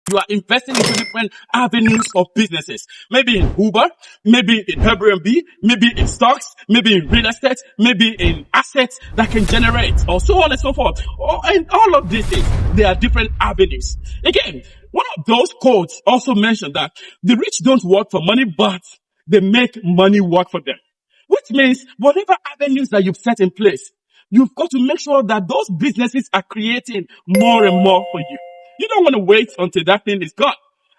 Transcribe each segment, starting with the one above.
You are investing into different avenues of businesses. Maybe in Uber, maybe in Airbnb, maybe in stocks, maybe in real estate, maybe in assets that can generate, or so on and so forth. And all of these things, there are different avenues. Again, one of those quotes also mentioned that the rich don't work for money, but they make money work for them. Which means whatever avenues that you've set in place, you've got to make sure that those businesses are creating more and more for you. You don't want to wait until that thing is gone.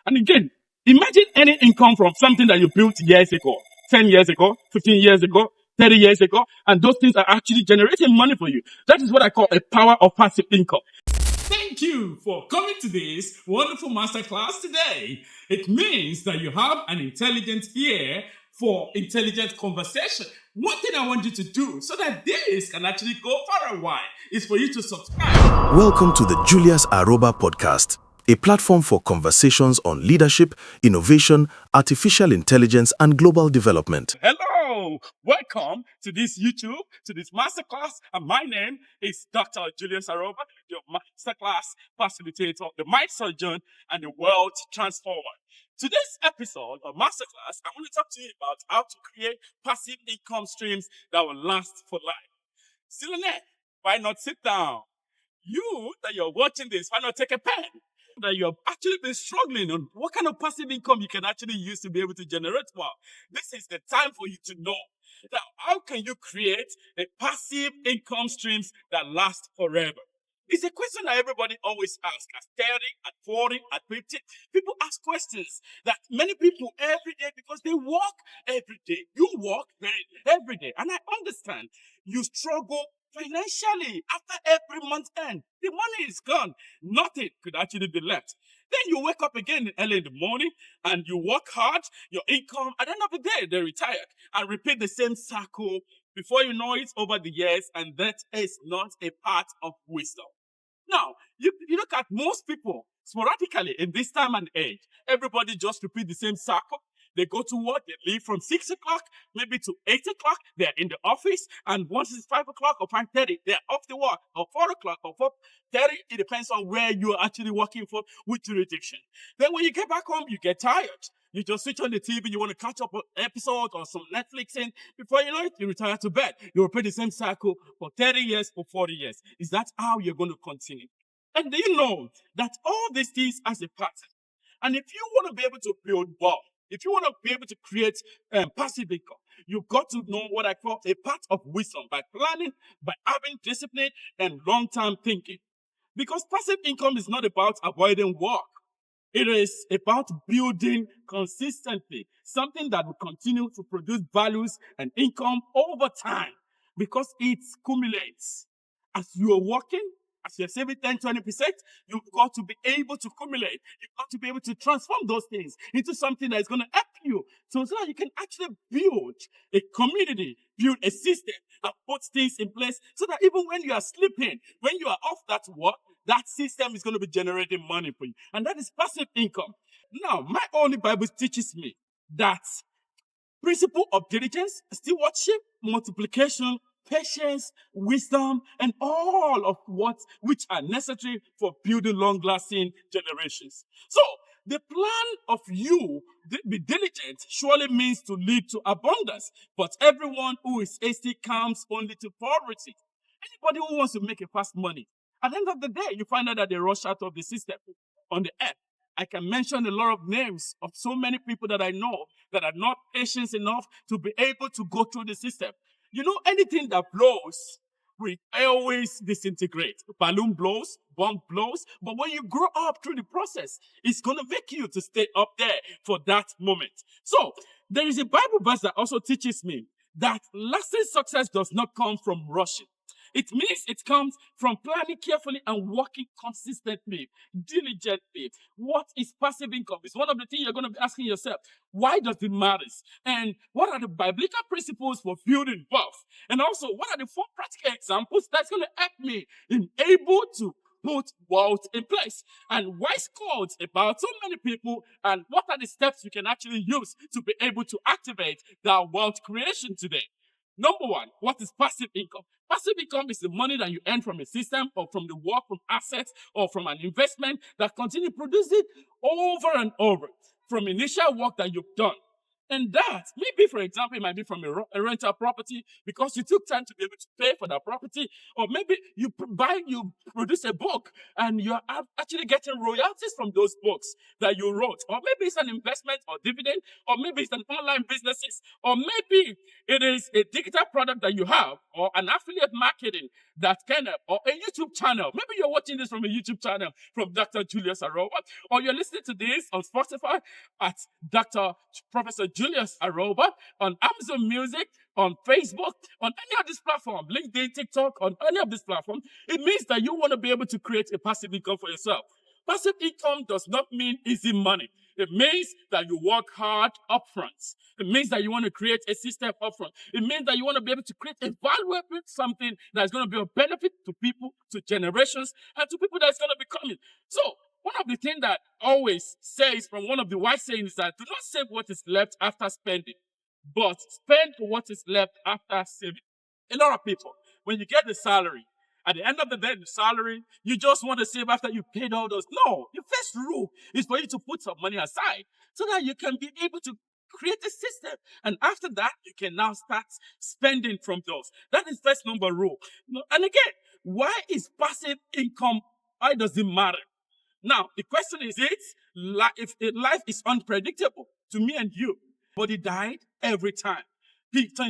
And again, imagine any income from something that you built years ago, 10 years ago, 15 years ago, 30 years ago, and those things are actually generating money for you. That is what I call a power of passive income. Thank you for coming to this wonderful masterclass today. It means that you have an intelligent ear for intelligent conversation. One thing I want you to do so that this can actually go for a while is for you to subscribe. Welcome to the Julius Aroba podcast, a platform for conversations on leadership, innovation, artificial intelligence, and global development. Hello, welcome to this YouTube, to this masterclass, and my name is Dr. Julius Aroba, your masterclass facilitator, the mind surgeon, and the world transformer. Today's episode of masterclass, I want to talk to you about how to create passive income streams that will last for life. Still in there, why not sit down? You that you're watching this, why not take a pen? That you have actually been struggling on what kind of passive income you can actually use to be able to generate wealth. This is the time for you to know. Now, how can you create a passive income streams that last forever? It's a question that everybody always asks. At 30, at 40, at 50, people ask questions that many people every day because they work every day. You work every day. And I understand you struggle financially after every month end. The money is gone. Nothing could actually be left. Then you wake up again early in the morning and you work hard, your income, at the end of the day, they're retired and repeat the same cycle. Before you know it, over the years, and that is not a part of wisdom. Now, you look at most people sporadically in this time and age, everybody just repeat the same cycle. They go to work, they leave from 6 o'clock, maybe to 8 o'clock, they're in the office, and once it's 5 o'clock or 5:30, they're off the work, or 4 o'clock or 4:30, it depends on where you're actually working for, which jurisdiction. Then when you get back home, you get tired. You just switch on the TV, you want to catch up an episode or some Netflixing. Before you know it, you retire to bed. You repeat the same cycle for 30 years, for 40 years. Is that how you're going to continue? And do you know that all these things has a pattern? And if you want to be able to build wealth, if you want to be able to create passive income, you've got to know what I call a path of wisdom by planning, by having discipline and long-term thinking. Because passive income is not about avoiding work. It is about building consistently, something that will continue to produce values and income over time because it accumulates. As you are working, as you're saving 10, 20%, you've got to be able to accumulate. You've got to be able to transform those things into something that is going to help you so that you can actually build a community, build a system that puts things in place so that even when you are sleeping, when you are off that work, that system is going to be generating money for you. And that is passive income. Now, my Holy Bible teaches me that principle of diligence, stewardship, multiplication, patience, wisdom, and all of which are necessary for building long-lasting generations. So, the plan of you to be diligent surely means to lead to abundance, but everyone who is hasty comes only to poverty. Anybody who wants to make a fast money, at the end of the day, you find out that they rush out of the system on the earth. I can mention a lot of names of so many people that I know that are not patient enough to be able to go through the system. You know, anything that blows will always disintegrate. Balloon blows, bomb blows, but when you grow up through the process, it's going to make you to stay up there for that moment. So, there is a Bible verse that also teaches me that lasting success does not come from rushing. It means it comes from planning carefully and working consistently, diligently. What is passive income? It's one of the things you're going to be asking yourself. Why does it matter? And what are the biblical principles for building wealth? And also, what are the 4 practical examples that's going to help me in able to put wealth in place? And wise quotes about so many people, and what are the steps you can actually use to be able to activate that wealth creation today? Number one, what is passive income? Passive income is the money that you earn from a system or from the work, from assets, or from an investment that continue producing over and over from initial work that you've done. And that, maybe for example, it might be from a rental property because you took time to be able to pay for that property, or maybe you produce a book and you're actually getting royalties from those books that you wrote, or maybe it's an investment or dividend, or maybe it's an online businesses, or maybe it is a digital product that you have, or an affiliate marketing that kind of, or a YouTube channel. Maybe you're watching this from a YouTube channel from Dr. Julius Aroba, or you're listening to this on Spotify at Dr. Professor Julius Aroba, on Amazon Music, on Facebook, on any of these platforms, LinkedIn, TikTok, on any of these platforms. It means that you want to be able to create a passive income for yourself. Passive income does not mean easy money. It means that you work hard upfront. It means that you want to create a system upfront. It means that you want to be able to create a valuable something that is going to be of benefit to people, to generations, and to people that's going to be coming. So, one of the things that always says from one of the wise sayings is that do not save what is left after spending, but spend what is left after saving. A lot of people, when you get the salary, at the end of the day, the salary, you just want to save after you paid all those. No, the first rule is for you to put some money aside so that you can be able to create a system. And after that, you can now start spending from those. That is first number rule. And again, why is passive income, why does it matter? Now, the question is, if life is unpredictable to me and you, but it died every time.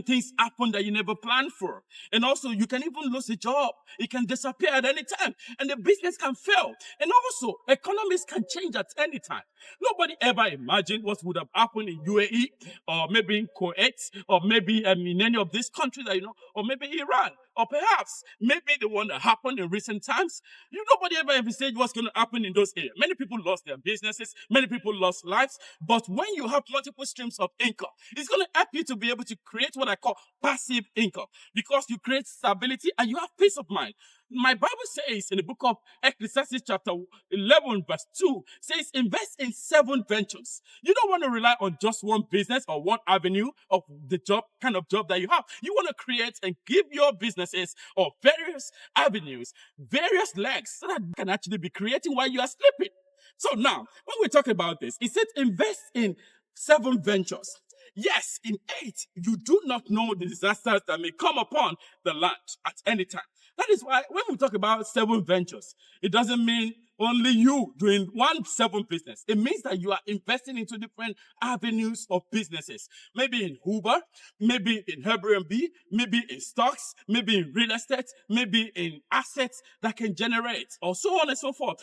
Things happen that you never planned for. And also, you can even lose a job. It can disappear at any time. And the business can fail. And also, economies can change at any time. Nobody ever imagined what would have happened in UAE, or maybe in Kuwait, or maybe in any of these countries that you know, or maybe Iran, or perhaps maybe the one that happened in recent times. Nobody ever envisaged what's going to happen in those areas. Many people lost their businesses. Many people lost lives. But when you have multiple streams of income, it's going to help you to be able to create what I call passive income, because you create stability and you have peace of mind. My Bible says in the book of Ecclesiastes chapter 11 verse 2 says invest in 7 ventures. You don't want to rely on just one business or one avenue of the kind of job that you have. You want to create and give your businesses or various avenues, various legs, so that you can actually be creating while you are sleeping. So now, when we talk about this, it said invest in 7 ventures. Yes, in 8, you do not know the disasters that may come upon the land at any time. That is why when we talk about 7 ventures, it doesn't mean only you doing 7 business. It means that you are investing into different avenues of businesses. Maybe in Uber, maybe in Airbnb, maybe in stocks, maybe in real estate, maybe in assets that can generate, or so on and so forth.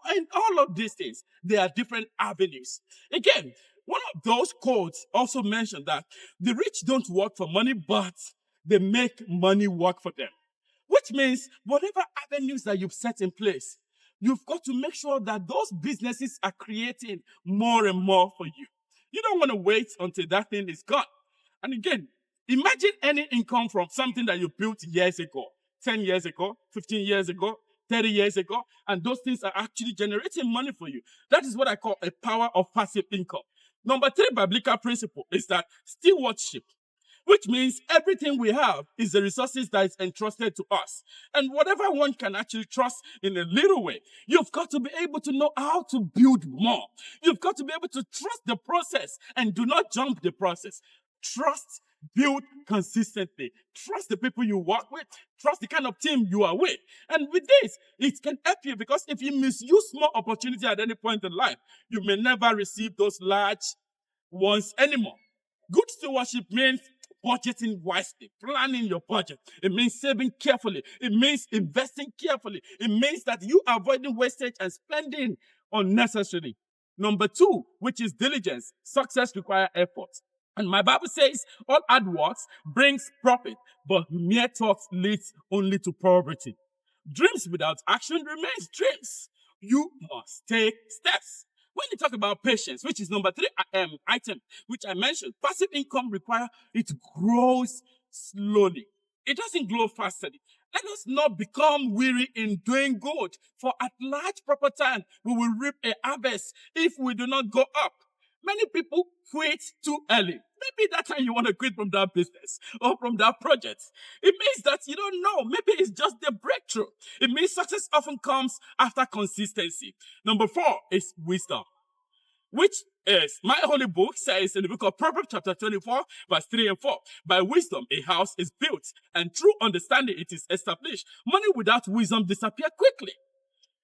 And all of these things, there are different avenues. Again, one of those quotes also mentioned that the rich don't work for money, but they make money work for them. Which means whatever avenues that you've set in place, you've got to make sure that those businesses are creating more and more for you. You don't want to wait until that thing is gone. And again, imagine any income from something that you built years ago, 10 years ago, 15 years ago, 30 years ago, and those things are actually generating money for you. That is what I call a power of passive income. Number 3 biblical principle is that stewardship, which means everything we have is the resources that is entrusted to us. And whatever one can actually trust in a little way, you've got to be able to know how to build more. You've got to be able to trust the process and do not jump the process. Trust, build consistently. Trust the people you work with. Trust the kind of team you are with. And with this, it can help you, because if you misuse small opportunity at any point in life, you may never receive those large ones anymore. Good stewardship means budgeting wisely, planning your budget. It means saving carefully. It means investing carefully. It means that you are avoiding wastage and spending unnecessarily. Number 2, which is diligence. Success requires effort. And my Bible says all hard work brings profit, but mere talk leads only to poverty. Dreams without action remains dreams. You must take steps. When you talk about patience, which is number 3 item, which I mentioned, passive income requires it grows slowly. It doesn't grow fastly. Let us not become weary in doing good, for at large proper time we will reap a harvest if we do not go up. Many people quit too early. Maybe that time you want to quit from that business or from that project. It means that you don't know. Maybe it's just the breakthrough. It means success often comes after consistency. Number 4 is wisdom, which is my holy book says in the book of Proverbs chapter 24, verse 3 and 4. By wisdom, a house is built, and through understanding, it is established. Money without wisdom disappears quickly.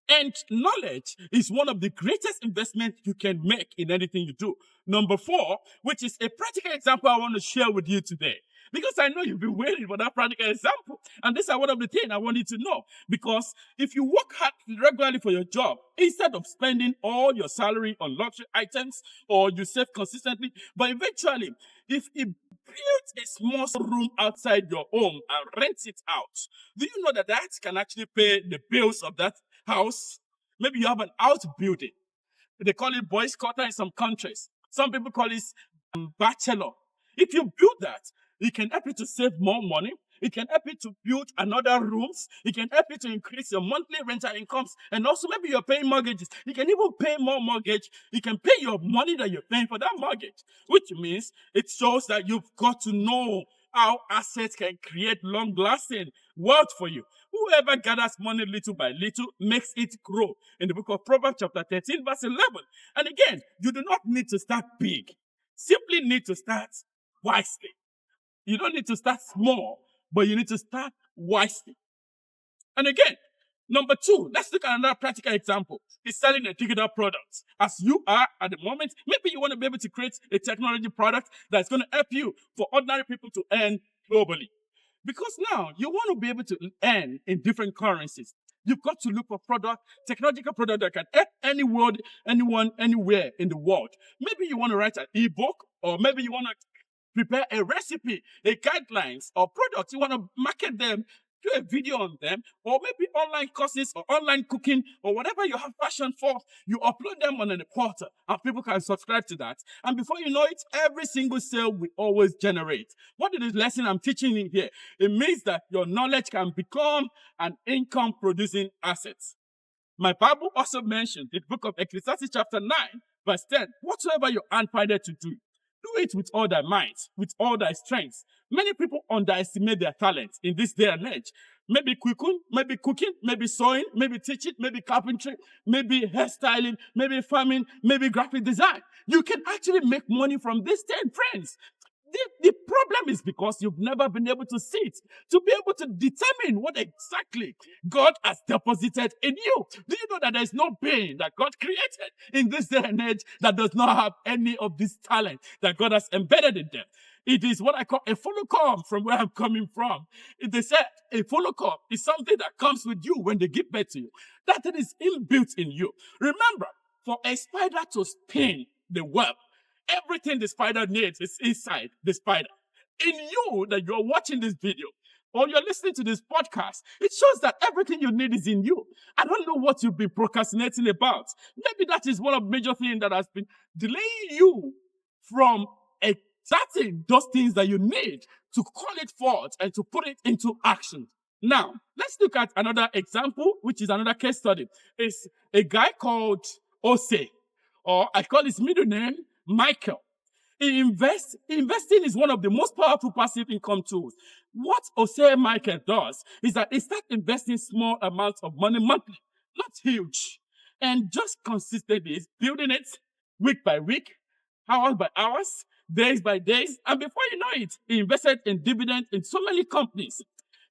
And knowledge is one of the greatest investments you can make in anything you do. Number 4, which is a practical example I want to share with you today. Because I know you've been waiting for that practical example. And this is one of the things I want you to know. Because if you work hard regularly for your job, instead of spending all your salary on luxury items or you save consistently, but eventually, if it builds a small room outside your home and rent it out, do you know that that can actually pay the bills of that house? Maybe you have an outbuilding. They call it boys' quarter in some countries. Some people call it bachelor. If you build that, it can help you to save more money. It can help you to build another rooms. It can help you to increase your monthly rental incomes. And also maybe you're paying mortgages. You can even pay more mortgage. You can pay your money that you're paying for that mortgage, which means it shows that you've got to know how assets can create long-lasting wealth for you. Whoever gathers money little by little makes it grow. In the book of Proverbs chapter 13, verse 11. And again, you do not need to start big. Simply need to start wisely. You don't need to start small, but you need to start wisely. And again, number 2, let's look at another practical example. It's selling a digital product. As you are at the moment, maybe you want to be able to create a technology product that's going to help you for ordinary people to earn globally. Because now you want to be able to earn in different currencies. You've got to look for technological product that can help anyone, anywhere in the world. Maybe you want to write an ebook, or maybe you want to prepare a recipe, a guidelines, or products. You want to market them, do a video on them, or maybe online courses or online cooking or whatever you have passion for. You upload them on a portal and people can subscribe to that. And before you know it, every single sale will always generate. What is the lesson I'm teaching in here? It means that your knowledge can become an income producing asset. My Bible also mentioned in the book of Ecclesiastes chapter 9, verse 10, whatsoever your hand findeth to do, do it with all thy might, with all thy strength. Many people underestimate their talents in this day and age. Maybe cooking, maybe sewing, maybe teaching, maybe carpentry, maybe hairstyling, maybe farming, maybe graphic design. You can actually make money from these 10 friends. The problem is because you've never been able to see it, to be able to determine what exactly God has deposited in you. Do you know that there's no being that God created in this day and age that does not have any of this talent that God has embedded in them? It is what I call a follow-come from where I'm coming from. They said a follow-come is something that comes with you when they give birth to you. That it is inbuilt in you. Remember, for a spider to spin the web, everything the spider needs is inside the spider. In you that you're watching this video or you're listening to this podcast, it shows that everything you need is in you. I don't know what you've been procrastinating about. Maybe that is one of the major things that has been delaying you from exerting those things that you need to call it forth and to put it into action. Now, let's look at another example, which is another case study. It's a guy called Ose, or I call his middle name Michael. Investing is one of the most powerful passive income tools. What Ose Michael does is that he starts investing small amounts of money monthly, not huge, and just consistently building it week by week, hours by hours, days by days, and before you know it, he invested in dividends in so many companies,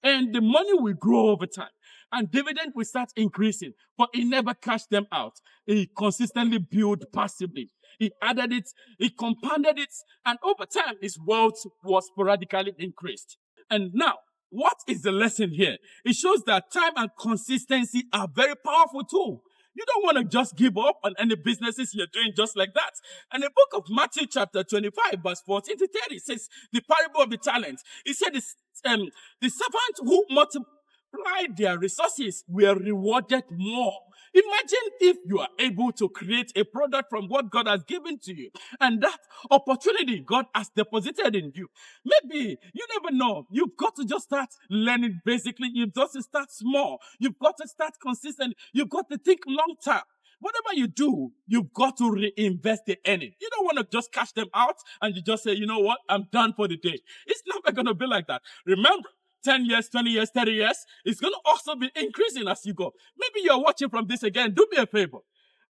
and the money will grow over time. And dividend will start increasing, but he never cashed them out. He consistently built passively. He added it, he compounded it, and over time, his wealth was sporadically increased. And now, what is the lesson here? It shows that time and consistency are very powerful too. You don't want to just give up on any businesses you're doing just like that. And the book of Matthew chapter 25, verse 14 to 30 says, the parable of the talents. It said the servant who multiplied their resources were rewarded more. Imagine if you are able to create a product from what God has given to you, and that opportunity God has deposited in you. Maybe, you never know, you've got to just start learning basically. You've got to start small. You've got to start consistent. You've got to think long term. Whatever you do, you've got to reinvest the earning. You don't want to just cash them out and you just say, you know what, I'm done for the day. It's never going to be like that. Remember, 10 years, 20 years, 30 years, it's going to also be increasing as you go. Maybe you're watching from this again. Do me a favor.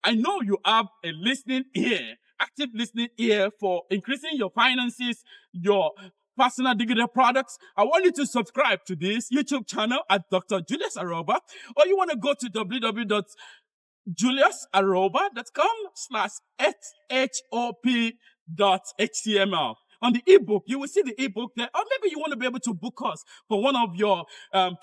I know you have a listening ear, active listening ear for increasing your finances, your personal digital products. I want you to subscribe to this YouTube channel at Dr. Julius Aroba, or you want to go to juliusaroba.com/hop.html. On the ebook, you will see the ebook there. Or maybe you want to be able to book us for one of your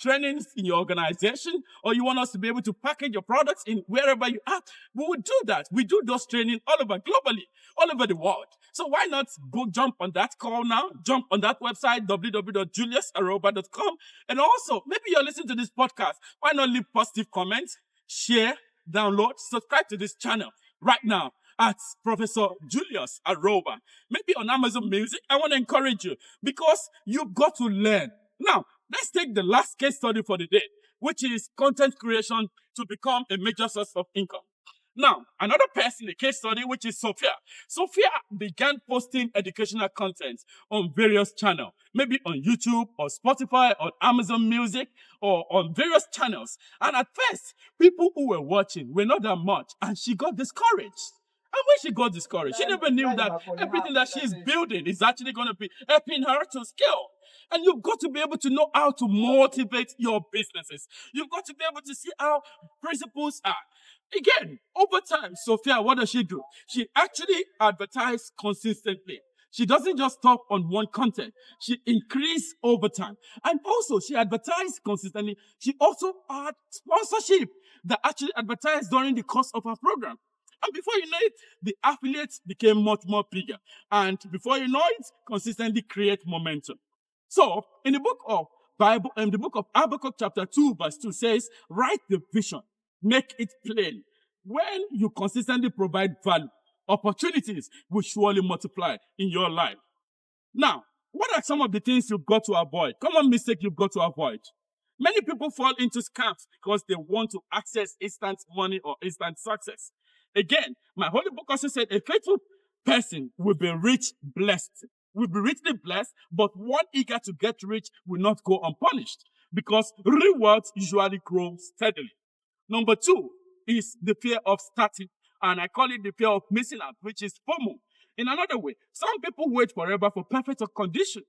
trainings in your organization, or you want us to be able to package your products in wherever you are. We will do that. We do those training all over globally, all over the world. So why not go jump on that call now? Jump on that website, www.juliusaroba.com. And also, maybe you're listening to this podcast. Why not leave positive comments, share, download, subscribe to this channel right now at Professor Julius Aroba. Maybe on Amazon Music. I want to encourage you because you've got to learn. Now, let's take the last case study for the day, which is content creation to become a major source of income. Now, another person, a case study, which is Sophia. Sophia began posting educational content on various channels, maybe on YouTube or Spotify or Amazon Music or on various channels. And at first, people who were watching were not that much, and she got discouraged. And when she got discouraged, she never knew that everything that she's building is actually going to be helping her to scale. And you've got to be able to know how to motivate your businesses. You've got to be able to see how principles are. Again, over time, Sophia, what does she do? She actually advertises consistently. She doesn't just stop on one content. She increases over time. And also, she advertises consistently. She also had sponsorship that actually advertised during the course of her program. And before you know it, the affiliates became much more bigger. And before you know it, consistently create momentum. So, in the book of Habakkuk chapter 2, verse 2 says, write the vision, make it plain. When you consistently provide value, opportunities will surely multiply in your life. Now, what are some of the things you've got to avoid? Common mistake you've got to avoid. Many people fall into scams because they want to access instant money or instant success. Again, my holy book also said a faithful person will be blessed, will be richly blessed, but one eager to get rich will not go unpunished because rewards usually grow steadily. Number 2 is the fear of starting, and I call it the fear of missing out, which is FOMO. In another way, some people wait forever for perfect condition.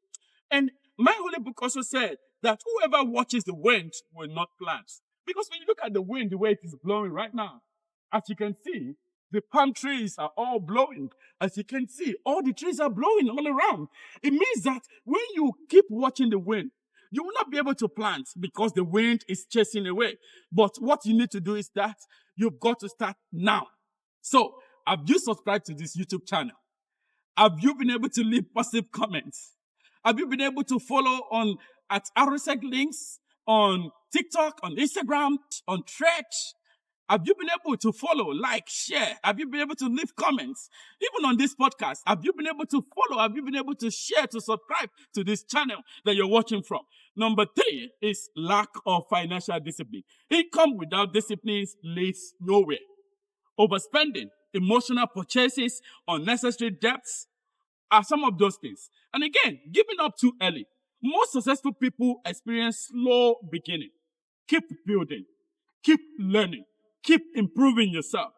And my holy book also said that whoever watches the wind will not plant. Because when you look at the wind, the way it is blowing right now, as you can see, the palm trees are all blowing. As you can see, all the trees are blowing all around. It means that when you keep watching the wind, you will not be able to plant because the wind is chasing away. But what you need to do is that you've got to start now. So, have you subscribed to this YouTube channel? Have you been able to leave positive comments? Have you been able to follow on at RSEC links on TikTok, on Instagram, on Threads? Have you been able to follow, like, share? Have you been able to leave comments? Even on this podcast, have you been able to follow? Have you been able to share, to subscribe to this channel that you're watching from? Number 3 is lack of financial discipline. Income without discipline leads nowhere. Overspending, emotional purchases, unnecessary debts are some of those things. And again, giving up too early. Most successful people experience slow beginning. Keep building. Keep learning. Keep improving yourself.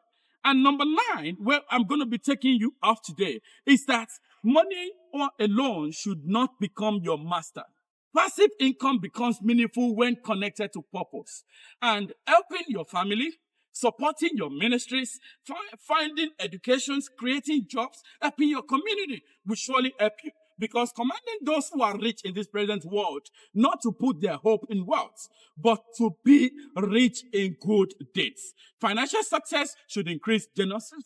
And number 9, where I'm going to be taking you off today, is that money alone should not become your master. Passive income becomes meaningful when connected to purpose. And helping your family, supporting your ministries, finding educations, creating jobs, helping your community will surely help you. Because commanding those who are rich in this present world not to put their hope in wealth, but to be rich in good deeds. Financial success should increase generosity.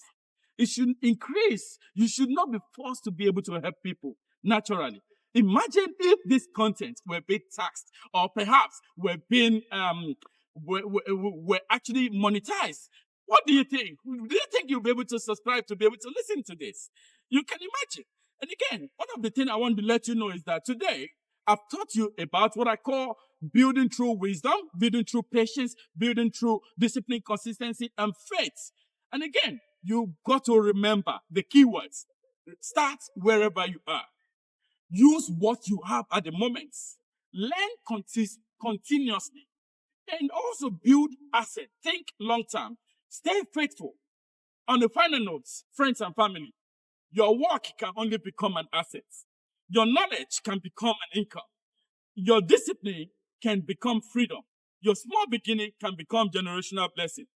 It should increase. You should not be forced to be able to help people naturally. Imagine if this content were being taxed, or perhaps were being were actually monetized. What do you think? Do you think you'll be able to subscribe to be able to listen to this? You can imagine. And again, one of the things I want to let you know is that today, I've taught you about what I call building through wisdom, building through patience, building through discipline, consistency, and faith. And again, you got to remember the keywords. Start wherever you are. Use what you have at the moment. Learn continuously. And also build assets. Think long term. Stay faithful. On the final notes, friends and family, your work can only become an asset. Your knowledge can become an income. Your discipline can become freedom. Your small beginning can become generational blessing.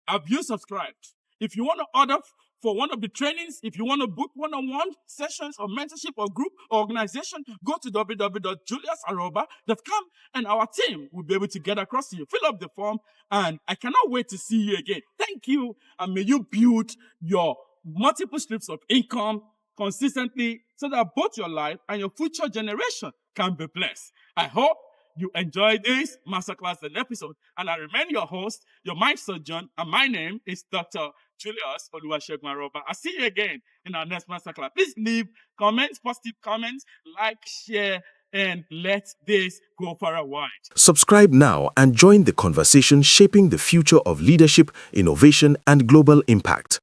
Have you subscribed? If you want to order for one of the trainings, if you want to book one-on-one sessions or mentorship or group or organization, go to www.juliusaroba.com and our team will be able to get across to you. Fill up the form and I cannot wait to see you again. Thank you, and may you build your multiple streams of income consistently so that both your life and your future generation can be blessed. I hope you enjoyed this masterclass and episode, and I remain your host, your mind surgeon, and my name is Dr. Julius Aroba. I'll see you again in our next masterclass. Please leave comments, positive comments, like, share, and let this go far and wide. Subscribe now and join the conversation shaping the future of leadership, innovation, and global impact.